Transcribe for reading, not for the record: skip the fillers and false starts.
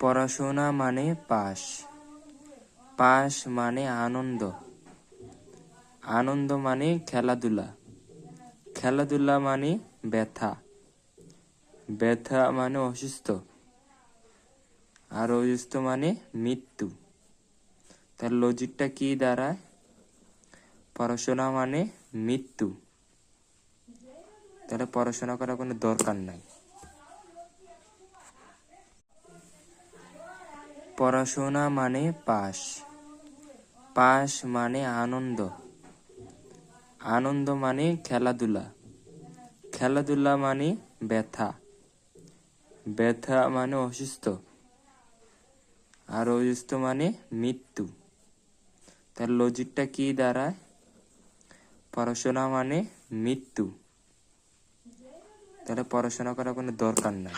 পড়াশোনা মানে pass, pass মানে আনন্দ, আনন্দ মানে খেলাধুলা, খেলাধুলা মানে ব্যথা, ব্যথা মানে অসুস্থ, আর অসুস্থ মানে মৃত্যু। তার লজিকটা কি দাঁড়ায়? পড়াশোনা মানে মৃত্যু, তাহলে পড়াশোনা করার কোনো দরকার নাই। পড়াশোনা মানে পাস, পাস মানে আনন্দ, আনন্দ মানে খেলাধুলা, খেলাধুলা মানে ব্যথা, ব্যথা মানে অসুস্থ, আর অসুস্থ মানে মৃত্যু। তার লজিকটা কি দাঁড়ায়? পড়াশোনা মানে মৃত্যু, তাহলে পড়াশোনা করার কোনো দরকার নাই।